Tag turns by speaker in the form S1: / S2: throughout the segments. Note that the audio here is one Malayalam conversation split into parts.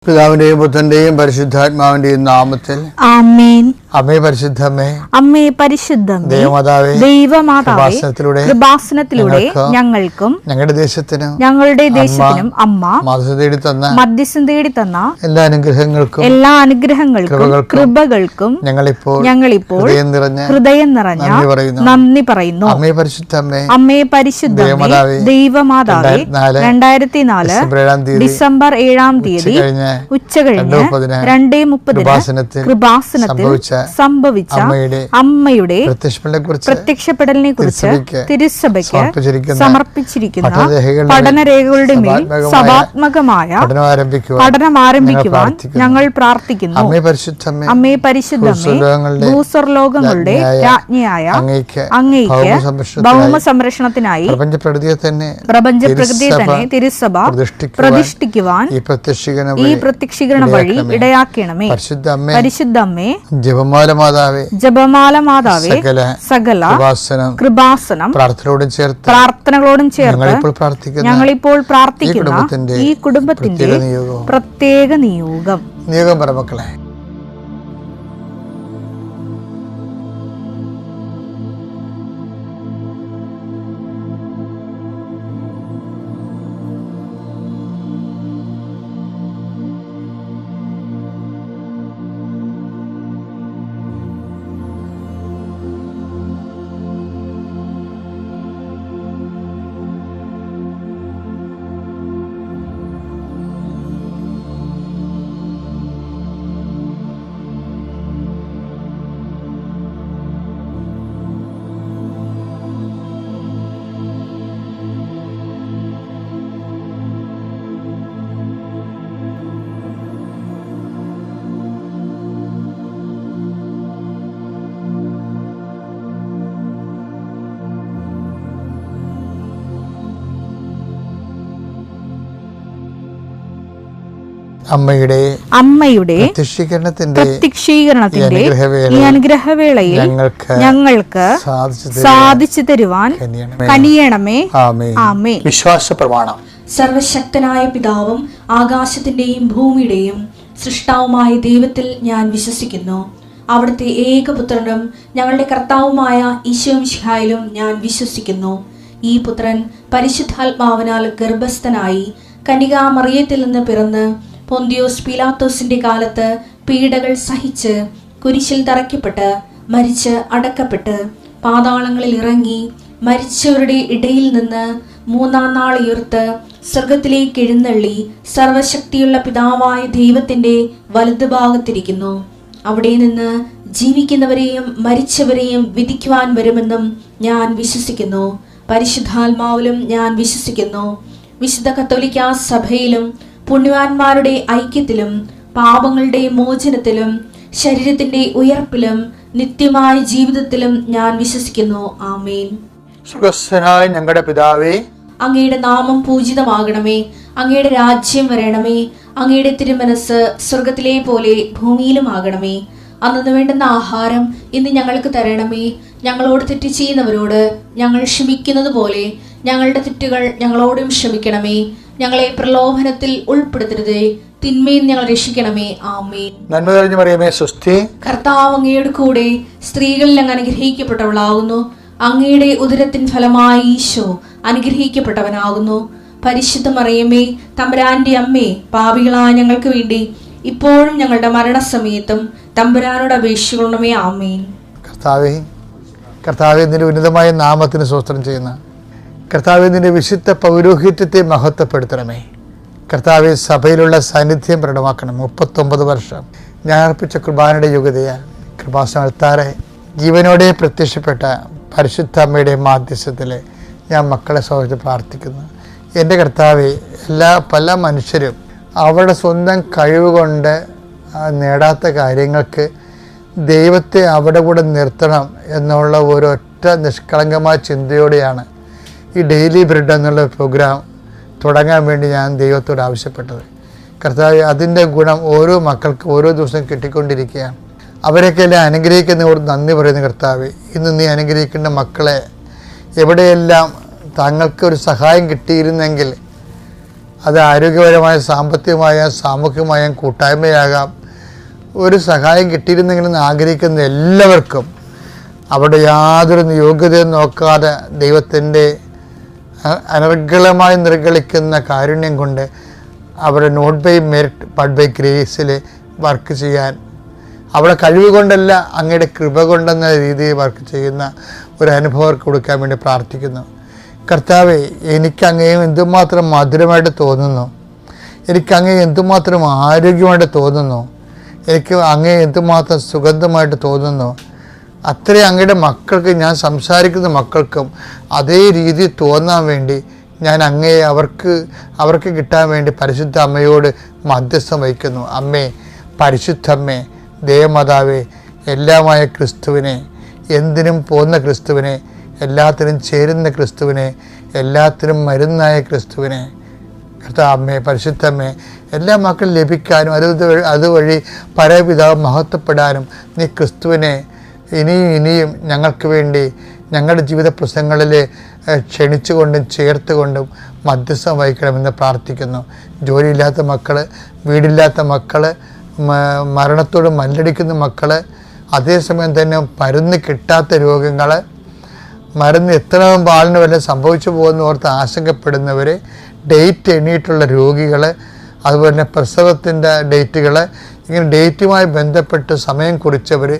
S1: പിതാവിന്റെയും പുത്രന്റെയും പരിശുദ്ധാത്മാവിന്റെയും നാമത്തിൽ
S2: ആമേൻ.
S1: അമ്മേ പരിശുദ്ധമേ,
S2: അമ്മേ പരിശുദ്ധമേ, ദൈവമാതാവേ, കൃപാസനത്തിലൂടെ ഞങ്ങൾക്കും ഞങ്ങളുടെ ദേശത്തിനും അമ്മ മധ്യസ്ഥം തേടി തന്ന എല്ലാ അനുഗ്രഹങ്ങൾക്കും കൃപകൾക്കും ഞങ്ങളിപ്പോൾ ഹൃദയം നിറഞ്ഞ നന്ദി പറയുന്നു. അമ്മേ പരിശുദ്ധമേ, ദൈവമാതാവേ, 2004 ഡിസംബർ 7-ാം തീയതി ഉച്ചകഴിഞ്ഞ് 2:30 കൃപാസനത്തിൽ സംഭവിച്ച അമ്മയുടെ പ്രത്യക്ഷപ്പെടലിനെ കുറിച്ച് തിരുസഭയ്ക്ക് സമർപ്പിച്ചിരിക്കുന്ന പഠനരേഖകളുടെ മേൽ സഭാത്മകമായ പഠനം ആരംഭിക്കുവാൻ ഞങ്ങൾ പ്രാർത്ഥിക്കുന്നു. അമ്മേ പരിശുദ്ധമേ, ഭൂസ്വർലോകങ്ങളുടെ രാജ്ഞിയായ അങ്ങേയ്ക്ക് ഭൗമ സംരക്ഷണത്തിനായി പ്രപഞ്ചപ്രകൃതിയെ തന്നെ തിരുസഭ പ്രതിഷ്ഠിക്കുവാൻ ഈ പ്രത്യക്ഷീകരണ വഴി ഇടയാക്കണമേ. പരിശുദ്ധമ്മേ, ജപമാല മാതാവേ, സകല കൃപാസനം പ്രാർത്ഥനകളോടും ചേർത്ത് ഞങ്ങളിപ്പോൾ പ്രാർത്ഥിക്കുന്ന ഈ കുടുംബത്തിന്റെ പ്രത്യേക നിയോഗം
S1: പറമക്കളെ. അമ്മയുടെ പ്രത്യക്ഷീകരണത്തിന്റെ ഈ അനുഗ്രഹവേളയിൽ ഞങ്ങൾക്ക് സാധിച്ചു തരുവാൻ കനിയണമേ. ആമേൻ. വിശ്വാസ പ്രമാണം.
S3: സർവശക്തനായ പിതാവും ആകാശത്തിന്റെയും ഭൂമിയുടെയും സൃഷ്ടാവുമായ ദൈവത്തിൽ ഞാൻ വിശ്വസിക്കുന്നു. അവിടുത്തെ ഏകപുത്രനും ഞങ്ങളുടെ കർത്താവുമായ ഈശോമിശിഹായിലും ഞാൻ വിശ്വസിക്കുന്നു. ഈ പുത്രൻ പരിശുദ്ധാത്മാവിനാൽ ഗർഭസ്ഥനായി കന്യകാമറിയത്തിൽ നിന്ന് പിറന്ന് പൊന്തിയോസ് പീലാത്തോസിന്റെ കാലത്ത് പീഡകൾ സഹിച്ച് കുരിശിൽ തറയ്ക്കപ്പെട്ട് മരിച്ച് അടക്കപ്പെട്ട് പാതാളങ്ങളിൽ ഇറങ്ങി മരിച്ചവരുടെ ഇടയിൽ നിന്ന് 3-ാം നാൾ ഉയർത്ത് സ്വർഗത്തിലേക്ക് എഴുന്നള്ളി സർവശക്തിയുള്ള പിതാവായ ദൈവത്തിന്റെ വലതുഭാഗത്തിരിക്കുന്നു. അവിടെ നിന്ന് ജീവിക്കുന്നവരെയും മരിച്ചവരെയും വിധിക്കുവാൻ വരുമെന്നും ഞാൻ വിശ്വസിക്കുന്നു. പരിശുദ്ധാത്മാവിലും ഞാൻ വിശ്വസിക്കുന്നു. വിശുദ്ധ കത്തോലിക്കാ സഭയിലും പുണ്യവാന്മാരുടെ ഐക്യത്തിലും പാപങ്ങളുടെ മോചനത്തിലും ശരീരത്തിന്റെ ഉയർപ്പിലും നിത്യമായ ജീവിതത്തിലും ഞാൻ വിശ്വസിക്കുന്നു. ആമേൻ.
S1: സ്വർഗ്ഗസ്ഥനായ ഞങ്ങളുടെ പിതാവേ,
S3: അങ്ങയുടെ നാമം പൂജിതമാകണമേ. അങ്ങയുടെ രാജ്യം വരണമേ. അങ്ങയുടെ തിരുമനസ് സ്വർഗത്തിലെ പോലെ ഭൂമിയിലും ആകണമേ. അന്നു വേണ്ടുന്ന ആഹാരം ഇന്ന് ഞങ്ങൾക്ക് തരണമേ. ഞങ്ങളോട് തെറ്റ് ചെയ്യുന്നവരോട് ഞങ്ങൾ ക്ഷമിക്കുന്നത് പോലെ ഞങ്ങളുടെ തെറ്റുകൾ ഞങ്ങളോടും ക്ഷമിക്കണമേ. ഞങ്ങളെ പ്രലോഭനത്തിൽ ഉൾപ്പെടുത്തരുതേ, തിന്മയിൽ ഞങ്ങൾ രക്ഷിക്കണമേ. ആമേൻ.
S1: നന്മ നിറഞ്ഞ മറിയമേ, സ്വസ്തി.
S3: കർത്താവ് അങ്ങയുടെ കൂടെ സ്ത്രീകളിൽ അങ്ങ് അനുഗ്രഹിക്കപ്പെട്ടവളാകുന്നു. അങ്ങയുടെ ഉദരത്തിൻ ഫലമായി ഈശോ അനുഗ്രഹിക്കപ്പെട്ടവനാകുന്നു. പരിശുദ്ധ മറിയമേ, തമ്പുരാന്റെ അമ്മേ, പാപികളായ ഞങ്ങൾക്ക് വേണ്ടി ഇപ്പോഴും ഞങ്ങളുടെ മരണസമയത്തും തമ്പുരാനോട് അപേക്ഷിക്കണമേ. ആമേൻ.
S1: കർത്താവേ, നിന്റെ ഉന്നതമായ നാമത്തിന് സ്തോത്രം ചെയ്യുന്ന കർത്താവേ, നിന്റെ വിശുദ്ധ പൗരോഹിത്യത്തെ മഹത്വപ്പെടുത്തണമേ. കർത്താവെ, സഭയിലുള്ള സാന്നിധ്യം പ്രകടമാക്കണം. 39 വർഷം ഞാൻ അർപ്പിച്ച കുർബാനയുടെ യോഗ്യതയാൽ കൃപാസനത്താറെ ജീവനോടെ പ്രത്യക്ഷപ്പെട്ട പരിശുദ്ധ അമ്മയുടെ മാധ്യസ്ഥത്തിൽ ഞാൻ മക്കളെ സൗഹൃദം പ്രാർത്ഥിക്കുന്നു. എൻ്റെ കർത്താവെ, പല മനുഷ്യരും അവരുടെ സ്വന്തം കഴിവ് കൊണ്ട് നേടാത്ത കാര്യങ്ങൾക്ക് ദൈവത്തെ അവിടെ കൂടെ നിർത്തണം എന്നുള്ള ഒരൊറ്റ നിഷ്കളങ്കമായ ചിന്തയോടെയാണ് ഈ ഡെയിലി ബ്രെഡ് എന്നുള്ള പ്രോഗ്രാം തുടങ്ങാൻ വേണ്ടി ഞാൻ ദൈവത്തോട് ആവശ്യപ്പെട്ടത്. കർത്താവേ, അതിൻ്റെ ഗുണം ഓരോ മക്കൾക്ക് ഓരോ ദിവസം കിട്ടിക്കൊണ്ടിരിക്കുകയാണ്. അവരെയൊക്കെ എല്ലാം അനുഗ്രഹിക്കുന്നവരോട് നന്ദി പറയുന്ന കർത്താവേ, ഇന്ന് നീ അനുഗ്രഹിക്കേണ്ട മക്കളെ എവിടെയെല്ലാം താങ്കൾക്ക് ഒരു സഹായം കിട്ടിയിരുന്നെങ്കിൽ അത് ആരോഗ്യപരമായ, സാമ്പത്തികമായ, സാമൂഹികമായ കൂട്ടായ്മയാകാം. ഒരു സഹായം കിട്ടിയിരുന്നെങ്കിലെന്ന് ആഗ്രഹിക്കുന്ന എല്ലാവർക്കും അവിടെ യാതൊരു യോഗ്യതയും നോക്കാതെ ദൈവത്തിൻ്റെ അനർഗളമായി നിർഗളിക്കുന്ന കാരുണ്യം കൊണ്ട് അവിടെ not by merit but by ഗ്രേസിൽ വർക്ക് ചെയ്യാൻ, അവിടെ കഴിവ് കൊണ്ടല്ല അങ്ങയുടെ കൃപ കൊണ്ടെന്ന രീതിയിൽ വർക്ക് ചെയ്യുന്ന ഒരു അനുഭവം കൊടുക്കാൻ വേണ്ടി പ്രാർത്ഥിക്കുന്നു. കർത്താവേ, എനിക്കങ്ങയും എന്തുമാത്രം മധുരമായിട്ട് തോന്നുന്നു, എനിക്കങ്ങയെ എന്തുമാത്രം ആരോഗ്യമായിട്ട് തോന്നുന്നു, എനിക്ക് അങ്ങയെ എന്തുമാത്രം സുഗന്ധമായിട്ട് തോന്നുന്നു, അത്രയും അങ്ങയുടെ മക്കൾക്ക്, ഞാൻ സംസാരിക്കുന്ന മക്കൾക്കും അതേ രീതി തോന്നാൻ വേണ്ടി ഞാൻ അങ്ങയെ അവർക്ക് കിട്ടാൻ വേണ്ടി പരിശുദ്ധ അമ്മയോട് മധ്യസ്ഥം വഹിക്കുന്നു. അമ്മേ, പരിശുദ്ധമ്മേ, ദേവമാതാവേ, എല്ലാമായ ക്രിസ്തുവിനെ, എന്തിനും പോകുന്ന ക്രിസ്തുവിനെ, എല്ലാത്തിനും ചേരുന്ന ക്രിസ്തുവിനെ, എല്ലാത്തിനും മരുന്നായ ക്രിസ്തുവിനെ, കർത്താവേ, പരിശുദ്ധമ്മേ, എല്ലാ മക്കളും ലഭിക്കാനും അതുവഴി പരപിതാവ് മഹത്വപ്പെടാനും നീ ക്രിസ്തുവിനെ ഇനിയും ഞങ്ങൾക്ക് വേണ്ടി ഞങ്ങളുടെ ജീവിത പ്രശ്നങ്ങളിൽ ക്ഷണിച്ചുകൊണ്ടും ചേർത്തുകൊണ്ടും മധ്യസ്ഥം വഹിക്കണമെന്ന് പ്രാർത്ഥിക്കുന്നു. ജോലിയില്ലാത്ത മക്കൾ, വീടില്ലാത്ത മക്കൾ, മരണത്തോട് മല്ലടിക്കുന്ന മക്കൾ, അതേസമയം തന്നെ മരുന്ന് കിട്ടാത്ത രോഗങ്ങൾ, മരുന്ന് എത്ര ആളിന് വല്ല സംഭവിച്ചു പോകുന്ന ഓർത്ത് ആശങ്കപ്പെടുന്നവർ, ഡേറ്റ് എണ്ണിയിട്ടുള്ള രോഗികൾ, അതുപോലെ തന്നെ പ്രസവത്തിൻ്റെ ഡേറ്റുകൾ, ഇങ്ങനെ ഡേറ്റുമായി ബന്ധപ്പെട്ട് സമയം കുറിച്ചവർ,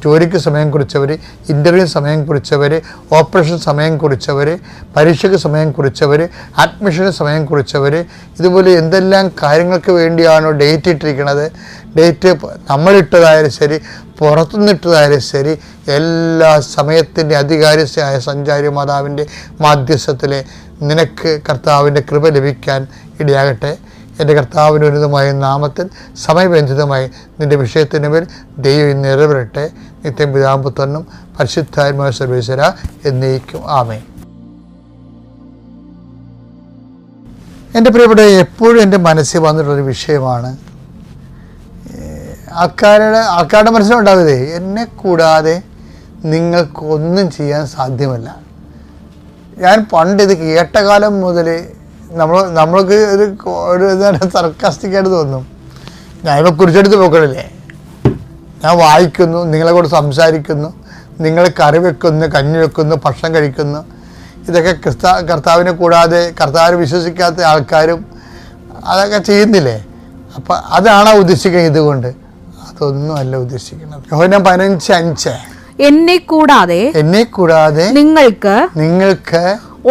S1: ജോലിക്ക് സമയം കുറിച്ചവർ, ഇൻ്റർവ്യൂ സമയം കുറിച്ചവർ, ഓപ്പറേഷൻ സമയം കുറിച്ചവർ, പരീക്ഷയ്ക്ക് സമയം കുറിച്ചവർ, അഡ്മിഷന് സമയം കുറിച്ചവർ, ഇതുപോലെ എന്തെല്ലാം കാര്യങ്ങൾക്ക് വേണ്ടിയാണോ ഡേറ്റ് ഇട്ടിരിക്കുന്നത്, ഡേറ്റ് നമ്മളിട്ടതായാലും ശരി, പുറത്തുനിന്നിട്ടതായാലും ശരി, എല്ലാ സമയത്തിൻ്റെ അധികാരിയായ സഞ്ചാരി മാതാവിൻ്റെ മാധ്യസ്ഥത്തിൽ നിനക്ക് കർത്താവിൻ്റെ കൃപ ലഭിക്കാൻ ഇടയാകട്ടെ. എൻ്റെ കർത്താവിൻ്റെ ഉന്നതമായ നാമത്തിൽ സമയബന്ധിതമായി നിൻ്റെ വിഷയത്തിന് മേൽ ദൈവം നിറവേറട്ടെ. നിത്യം പിതാമ്പുത്രനും പരിശുദ്ധാത്മാവായ സർവേശ്വര എന്നേക്കും ആമേൻ. എൻ്റെ പ്രിയപ്പെട്ട, എപ്പോഴും എൻ്റെ മനസ്സിൽ വന്നിട്ടുള്ളൊരു വിഷയമാണ്, ആൾക്കാരുടെ മനസ്സിലുണ്ടാകുന്നതേ, എന്നെ കൂടാതെ നിങ്ങൾക്കൊന്നും ചെയ്യാൻ സാധ്യമല്ല. ഞാൻ പണ്ട് ഇത് കേട്ട കാലം മുതൽ നമ്മൾക്ക് ഒരു സർക്കാസ്റ്റിക്കായിട്ട് തോന്നും. ഞാനിപ്പോൾ കുറിച്ചെടുത്ത് പോക്കണില്ലേ, ഞാൻ വായിക്കുന്നു, നിങ്ങളെ കൂടെ സംസാരിക്കുന്നു, നിങ്ങൾ കറി വെക്കുന്നു, കഞ്ഞി വെക്കുന്നു, ഭക്ഷണം കഴിക്കുന്നു, ഇതൊക്കെ കർത്താവിനെ കൂടാതെ കർത്താവിനെ വിശ്വസിക്കാത്ത ആൾക്കാരും അതൊക്കെ ചെയ്യുന്നില്ലേ? അപ്പം അതാണോ ഉദ്ദേശിക്കുന്നത്? ഇതുകൊണ്ട് അതൊന്നും അല്ല ഉദ്ദേശിക്കുന്നത്. യോഹന്നാൻ 15:5 എന്നെ കൂടാതെ നിങ്ങൾക്ക്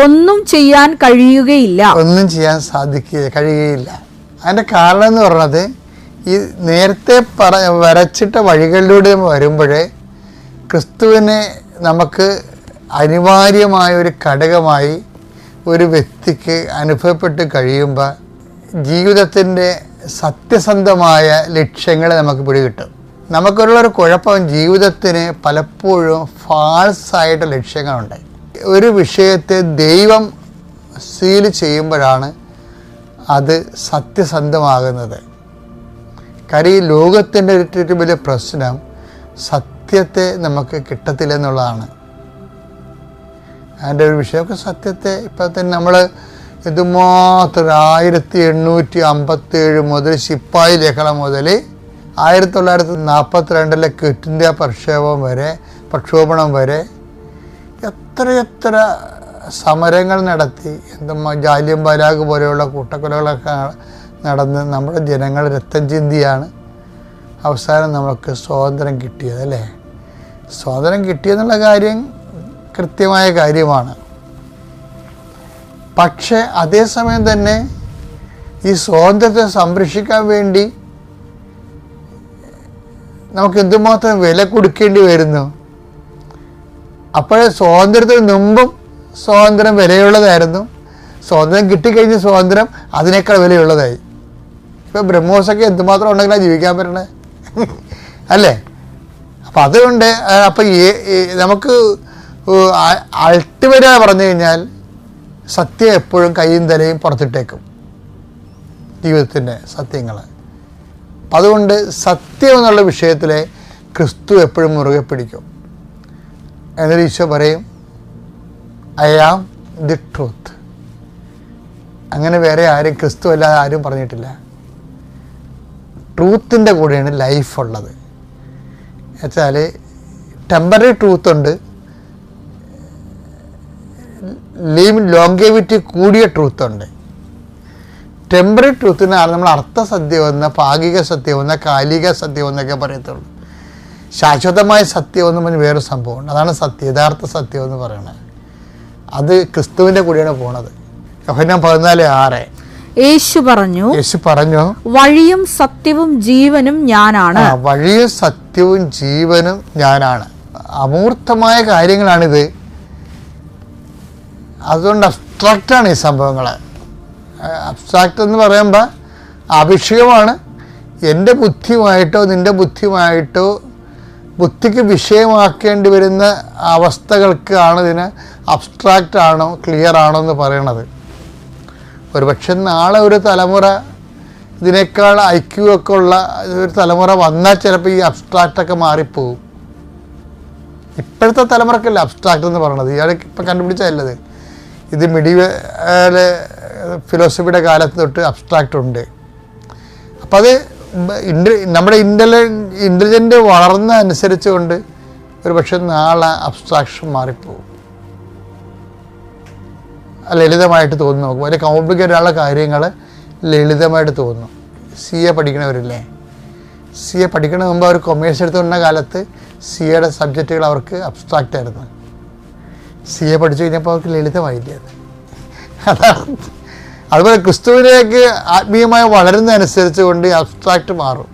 S2: ഒന്നും ചെയ്യാൻ കഴിയുകയില്ല,
S1: ഒന്നും ചെയ്യാൻ കഴിയുകയില്ല. അതിൻ്റെ കാരണം എന്ന് പറയുന്നത്, ഈ നേരത്തെ വരച്ചിട്ട വഴികളിലൂടെ വരുമ്പോഴേ ക്രിസ്തുവിനെ നമുക്ക് അനിവാര്യമായ ഒരു ഘടകമായി ഒരു വ്യക്തിക്ക് അനുഭവപ്പെട്ട് കഴിയുമ്പോൾ ജീവിതത്തിൻ്റെ സത്യസന്ധമായ ലക്ഷ്യങ്ങളെ നമുക്ക് പിടികിട്ടും. നമുക്കുള്ളൊരു കുഴപ്പം, ജീവിതത്തിന് പലപ്പോഴും ഫാൾസായിട്ട് ലക്ഷ്യങ്ങളുണ്ട്. ഒരു വിഷയത്തെ ദൈവം സീൽ ചെയ്യുമ്പോഴാണ് അത് സത്യസന്ധമാകുന്നത്. കാര്യം ഈ ലോകത്തിൻ്റെ ഏറ്റവും വലിയ പ്രശ്നം സത്യത്തെ നമുക്ക് കിട്ടത്തില്ലെന്നുള്ളതാണ്. അതിൻ്റെ ഒരു വിഷയമൊക്കെ സത്യത്തെ ഇപ്പം തന്നെ നമ്മൾ ഇതുമാത്രം 1857 മുതൽ ശിപ്പായി ലഹളം മുതൽ 1942 ക്വിറ്റ് ഇന്ത്യ പ്രക്ഷോഭണം വരെ എത്രയെത്ര സമരങ്ങൾ നടത്തി, ജാലിയൻ വാലാഗ് പോലെയുള്ള കൂട്ടക്കൊലകളൊക്കെ നടന്ന് നമ്മുടെ ജനങ്ങൾ രക്തം ചിന്തിയാണ് അവസാനം നമുക്ക് സ്വാതന്ത്ര്യം കിട്ടിയത്, അല്ലേ? സ്വാതന്ത്ര്യം കിട്ടിയെന്നുള്ള കാര്യം കൃത്യമായ കാര്യമാണ്. പക്ഷേ അതേസമയം തന്നെ ഈ സ്വാതന്ത്ര്യത്തെ സംരക്ഷിക്കാൻ വേണ്ടി നമുക്ക് എന്തുമാത്രം വില കൊടുക്കേണ്ടി വരുന്നു. അപ്പോഴേ സ്വാതന്ത്ര്യത്തിന് മുമ്പും സ്വാതന്ത്ര്യം വിലയുള്ളതായിരുന്നു, സ്വാതന്ത്ര്യം കിട്ടിക്കഴിഞ്ഞ സ്വാതന്ത്ര്യം അതിനേക്കാൾ വിലയുള്ളതായി. ഇപ്പോൾ ബ്രഹ്മോസൊക്കെ എന്തുമാത്രം ഉണ്ടെങ്കിലാണ് ജീവിക്കാൻ പറ്റണേ, അല്ലേ? അപ്പം അതുകൊണ്ട് അപ്പം നമുക്ക് അൾട്ടിമേറ്റായി പറഞ്ഞു കഴിഞ്ഞാൽ സത്യം എപ്പോഴും കൈയും തലയും പുറത്തിട്ടേക്കും, ജീവിതത്തിൻ്റെ സത്യങ്ങൾ. അപ്പം അതുകൊണ്ട് സത്യം എന്നുള്ള വിഷയത്തിൽ ക്രിസ്തു എപ്പോഴും മുറുകെ പിടിക്കും. എന്നൊരു ഈശോ പറയും, ഐ ആം ദി ട്രൂത്ത്, അങ്ങനെ വേറെ ആരും ക്രിസ്തു അല്ലാതെ ആരും പറഞ്ഞിട്ടില്ല. ട്രൂത്തിൻ്റെ കൂടെയാണ് ലൈഫ് ഉള്ളത്. എന്നുവെച്ചാൽ ടെമ്പററി ട്രൂത്ത് ഉണ്ട്, ലോങ്കേവിറ്റി കൂടിയ ട്രൂത്ത് ഉണ്ട്. ടെമ്പററി ട്രൂത്തിനാണ് നമ്മൾ അർത്ഥസത്യമെന്ന്, ഭാഗിക സത്യമെന്ന്, കാലിക സത്യമെന്നൊക്കെ പറയത്തുള്ളൂ. ശാശ്വതമായ സത്യമെന്ന് പറഞ്ഞ് വേറൊരു സംഭവമുണ്ട്. അതാണ് സത്യം, യഥാർത്ഥ സത്യം എന്ന് പറയുന്നത്. അത് ക്രിസ്തുവിൻ്റെ കൂടെയാണ് പോണത്. യോഹന്നാൻ 14:6
S2: യേശു പറഞ്ഞു, വഴിയും സത്യവും ജീവനും ഞാനാണ്.
S1: വഴിയും സത്യവും ജീവനും ഞാനാണ്. അമൂർത്തമായ കാര്യങ്ങളാണിത്. അതുകൊണ്ട് അബ്സ്ട്രാക്റ്റാണ് ഈ സംഭവങ്ങൾ. അബ്സ്ട്രാക്റ്റ് എന്ന് പറയുമ്പോൾ അഭിഷേകമാണ്. എൻ്റെ ബുദ്ധിയുമായിട്ടോ നിൻ്റെ ബുദ്ധിയുമായിട്ടോ ബുദ്ധിക്ക് വിഷയമാക്കേണ്ടി വരുന്ന അവസ്ഥകൾക്കാണ് ഇതിന് അബ്സ്ട്രാക്റ്റ് ആണോ ക്ലിയർ ആണോ എന്ന് പറയണത്. ഒരുപക്ഷെ നാളെ ഒരു തലമുറ ഇതിനേക്കാൾ IQ ഒക്കെ ഉള്ള ഒരു തലമുറ വന്നാൽ ചിലപ്പോൾ ഈ അബ്സ്ട്രാക്റ്റൊക്കെ മാറിപ്പോവും. ഇപ്പോഴത്തെ തലമുറക്കല്ല അബ്സ്ട്രാക്റ്റ് എന്ന് പറയണത്. ഇയാൾ ഇപ്പം കണ്ടുപിടിച്ചല്ലത്. ഇത് മിഡീവൽ ഫിലോസഫിയുടെ കാലത്ത് തൊട്ട് അബ്സ്ട്രാക്റ്റ് ഉണ്ട്. അപ്പം അത് നമ്മുടെ ഇൻ്റലിജൻ്റ് വളർന്ന അനുസരിച്ചുകൊണ്ട് ഒരു പക്ഷെ നാളെ അബ്സ്ട്രാക്ഷൻ മാറിപ്പോകും. ലളിതമായിട്ട് തോന്നുന്നു. നോക്കും വലിയ കോംപ്ലിക്കേറ്റഡ് ആയുള്ള കാര്യങ്ങൾ ലളിതമായിട്ട് തോന്നുന്നു. CA പഠിക്കണവരില്ലേ, CA പഠിക്കണ മുമ്പ് അവർ കൊമേഴ്സ് എടുത്തുകൊണ്ട കാലത്ത് CAയുടെ സബ്ജക്റ്റുകൾ അവർക്ക് അബ്സ്ട്രാക്റ്റ് ആയിരുന്നു. CA പഠിച്ചു കഴിഞ്ഞപ്പോൾ അവർക്ക് ലളിതമായില്ലേ അത്. അതാണ്. അതുപോലെ ക്രിസ്തുവിലേക്ക് ആത്മീയമായി വളരുന്നതനുസരിച്ച് കൊണ്ട് അബ്സ്ട്രാക്റ്റ് മാറും.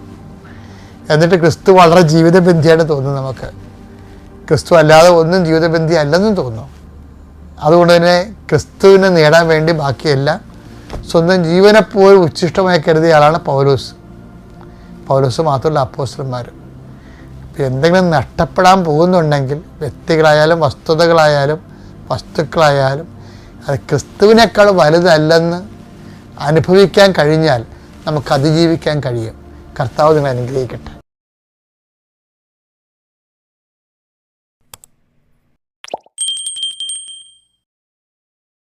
S1: എന്നിട്ട് ക്രിസ്തു വളരെ ജീവിതബന്ധിയായിട്ട് തോന്നും നമുക്ക്. ക്രിസ്തു അല്ലാതെ ഒന്നും ജീവിതബന്ധി അല്ലെന്നും തോന്നും. അതുകൊണ്ട് തന്നെ ക്രിസ്തുവിനെ നേടാൻ വേണ്ടി ബാക്കിയെല്ലാം സ്വന്തം ജീവനെപ്പോലും ഉച്ഛിഷ്ടമായി കരുതിയ ആളാണ് പൗലോസ് മാത്രമല്ല അപ്പോസ്തലന്മാരും. അപ്പോൾ എന്തെങ്കിലും നഷ്ടപ്പെടാൻ പോകുന്നുണ്ടെങ്കിൽ വ്യക്തികളായാലും വസ്തുക്കളായാലും അത് ക്രിസ്തുവിനേക്കാൾ വലുതല്ലെന്ന് അനുഭവിക്കാൻ കഴിഞ്ഞാൽ നമുക്ക് അതിജീവിക്കാൻ കഴിയും. കർത്താവ് നിങ്ങളെ അനുഗ്രഹിക്കട്ടെ.